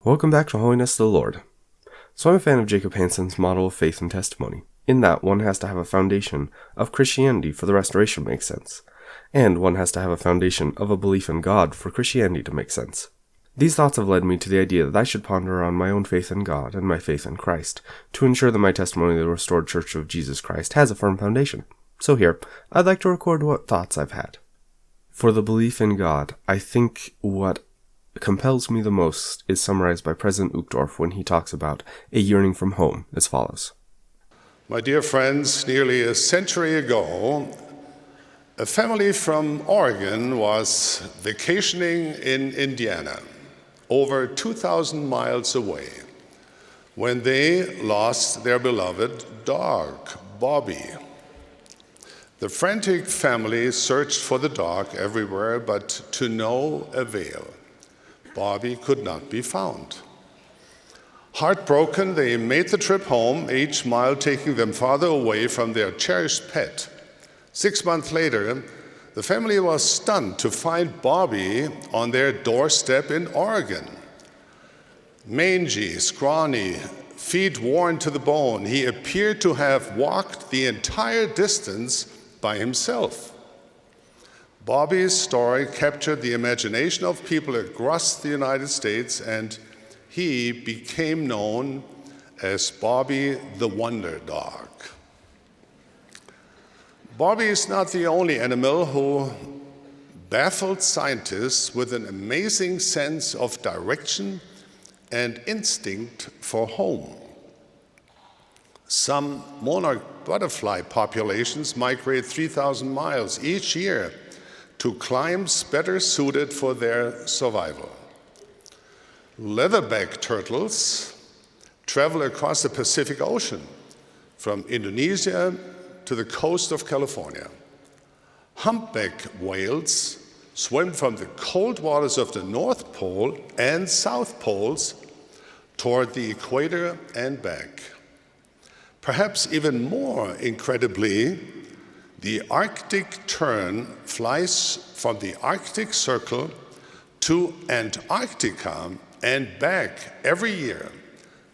Welcome back to Holiness to the Lord. So I'm a fan of Jacob Hansen's model of faith and testimony, in that one has to have a foundation of Christianity for the restoration to make sense, and one has to have a foundation of a belief in God for Christianity to make sense. These thoughts have led me to the idea that I should ponder on my own faith in God and my faith in Christ, to ensure that my testimony of the restored Church of Jesus Christ has a firm foundation. So here, I'd like to record what thoughts I've had. For the belief in God, I think what compels me the most is summarized by President Uchtdorf when he talks about a yearning from home as follows. My dear friends, nearly a century ago, a family from Oregon was vacationing in Indiana, over 2,000 miles away, when they lost their beloved dog, Bobby. The frantic family searched for the dog everywhere, but to no avail. Bobby could not be found. Heartbroken, they made the trip home, each mile taking them farther away from their cherished pet. 6 months later, the family was stunned to find Bobby on their doorstep in Oregon. Mangy, scrawny, feet worn to the bone, he appeared to have walked the entire distance by himself. Bobby's story captured the imagination of people across the United States, and he became known as Bobby the Wonder Dog. Bobby is not the only animal who baffled scientists with an amazing sense of direction and instinct for home. Some monarch butterfly populations migrate 3,000 miles each year to climes better suited for their survival. Leatherback turtles travel across the Pacific Ocean from Indonesia to the coast of California. Humpback whales swim from the cold waters of the North Pole and South Poles toward the equator and back. Perhaps even more incredibly, the Arctic tern flies from the Arctic Circle to Antarctica and back every year,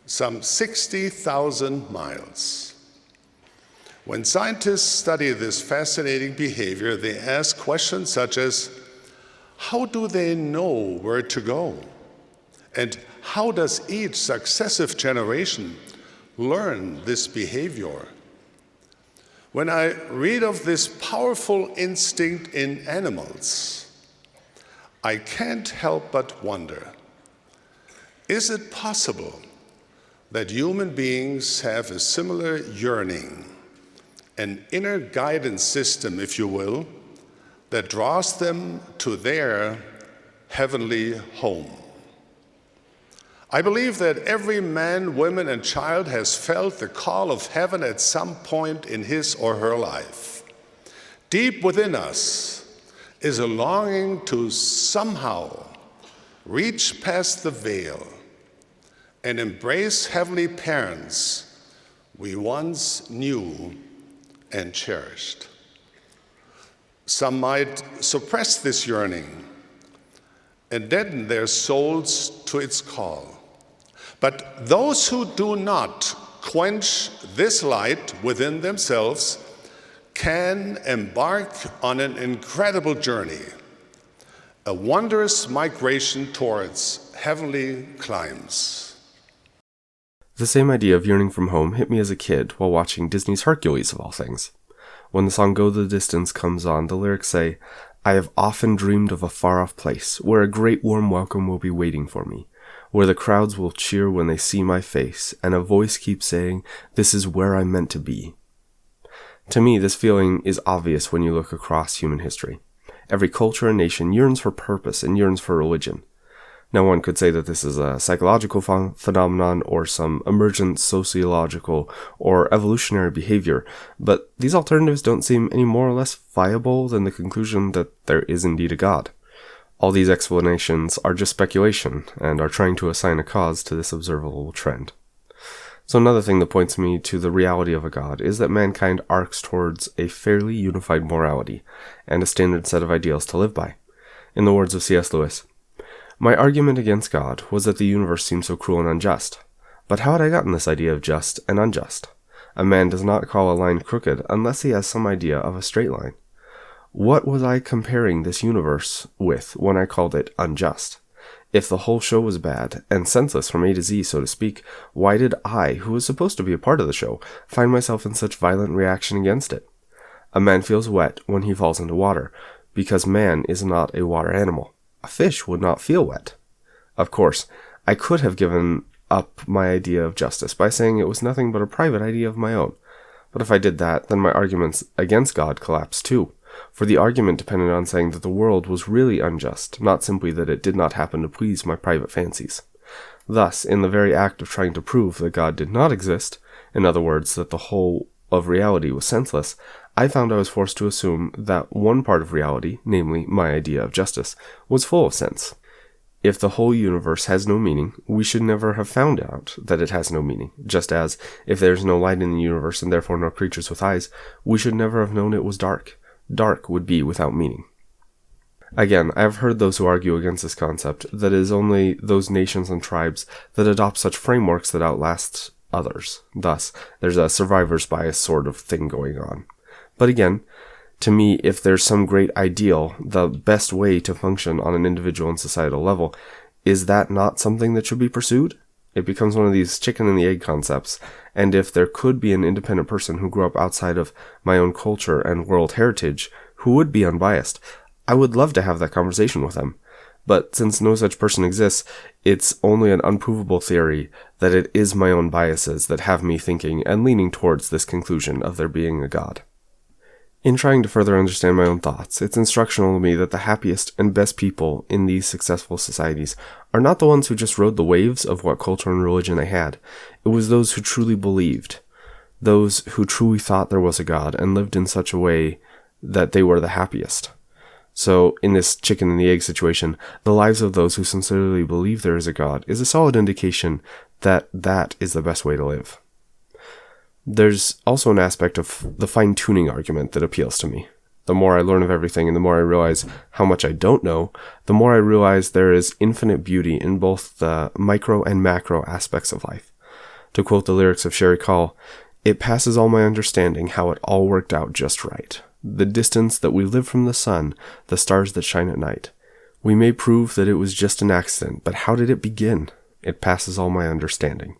some 60,000 miles. When scientists study this fascinating behavior, they ask questions such as, how do they know where to go? And how does each successive generation learn this behavior? When I read of this powerful instinct in animals, I can't help but wonder, is it possible that human beings have a similar yearning, an inner guidance system, if you will, that draws them to their heavenly home? I believe that every man, woman, and child has felt the call of heaven at some point in his or her life. Deep within us is a longing to somehow reach past the veil and embrace heavenly parents we once knew and cherished. Some might suppress this yearning and deaden their souls to its call. But those who do not quench this light within themselves can embark on an incredible journey, a wondrous migration towards heavenly climes. The same idea of yearning from home hit me as a kid while watching Disney's Hercules, of all things. When the song Go the Distance comes on, the lyrics say, I have often dreamed of a far-off place where a great warm welcome will be waiting for me, where the crowds will cheer when they see my face, and a voice keeps saying, this is where I'm meant to be. To me, this feeling is obvious when you look across human history. Every culture and nation yearns for purpose and yearns for religion. Now one could say that this is a psychological phenomenon or some emergent sociological or evolutionary behavior, but these alternatives don't seem any more or less viable than the conclusion that there is indeed a God. All these explanations are just speculation and are trying to assign a cause to this observable trend. So another thing that points me to the reality of a God is that mankind arcs towards a fairly unified morality and a standard set of ideals to live by. In the words of C.S. Lewis, My argument against God was that the universe seemed so cruel and unjust. But how had I gotten this idea of just and unjust? A man does not call a line crooked unless he has some idea of a straight line. What was I comparing this universe with when I called it unjust? If the whole show was bad, and senseless from A to Z, so to speak, why did I, who was supposed to be a part of the show, find myself in such violent reaction against it? A man feels wet when he falls into water, because man is not a water animal. A fish would not feel wet. Of course, I could have given up my idea of justice by saying it was nothing but a private idea of my own. But if I did that, then my arguments against God collapsed too. For the argument depended on saying that the world was really unjust, not simply that it did not happen to please my private fancies. Thus, in the very act of trying to prove that God did not exist, in other words, that the whole of reality was senseless, I found I was forced to assume that one part of reality, namely my idea of justice, was full of sense. If the whole universe has no meaning, we should never have found out that it has no meaning, just as, if there is no light in the universe and therefore no creatures with eyes, we should never have known it was dark. Dark would be without meaning. Again, I have heard those who argue against this concept that it is only those nations and tribes that adopt such frameworks that outlast others. Thus, there's a survivor's bias sort of thing going on. But again, to me, if there's some great ideal, the best way to function on an individual and societal level, is that not something that should be pursued? It becomes one of these chicken and the egg concepts, and if there could be an independent person who grew up outside of my own culture and world heritage, who would be unbiased, I would love to have that conversation with them. But since no such person exists, it's only an unprovable theory that it is my own biases that have me thinking and leaning towards this conclusion of there being a God. In trying to further understand my own thoughts, it's instructional to me that the happiest and best people in these successful societies are not the ones who just rode the waves of what culture and religion they had. It was those who truly believed, those who truly thought there was a God and lived in such a way that they were the happiest. So, in this chicken and the egg situation, the lives of those who sincerely believe there is a God is a solid indication that that is the best way to live. There's also an aspect of the fine-tuning argument that appeals to me. The more I learn of everything and the more I realize how much I don't know, the more I realize there is infinite beauty in both the micro and macro aspects of life. To quote the lyrics of Sherry Call, "It passes all my understanding how it all worked out just right. The distance that we live from the sun, the stars that shine at night. We may prove that it was just an accident, but how did it begin? It passes all my understanding."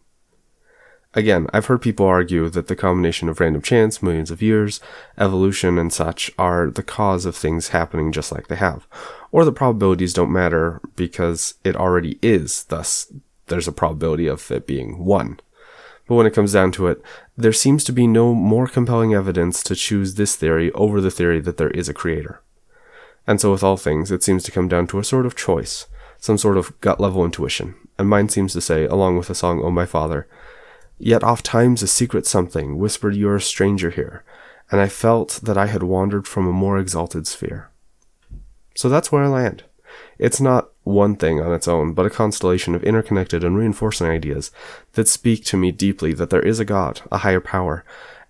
Again, I've heard people argue that the combination of random chance, millions of years, evolution, and such are the cause of things happening just like they have, or the probabilities don't matter because it already is, thus there's a probability of it being 1. But when it comes down to it, there seems to be no more compelling evidence to choose this theory over the theory that there is a creator. And so with all things, it seems to come down to a sort of choice, some sort of gut-level intuition, and mine seems to say, along with the song "Oh My Father," "Yet oft times a secret something whispered you're a stranger here, and I felt that I had wandered from a more exalted sphere." So that's where I land. It's not one thing on its own, but a constellation of interconnected and reinforcing ideas that speak to me deeply that there is a God, a higher power,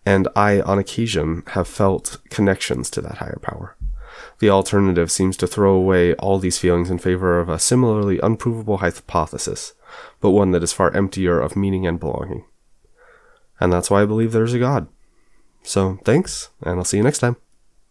and I, on occasion, have felt connections to that higher power. The alternative seems to throw away all these feelings in favor of a similarly unprovable hypothesis, but one that is far emptier of meaning and belonging. And that's why I believe there's a God. So, thanks, and I'll see you next time.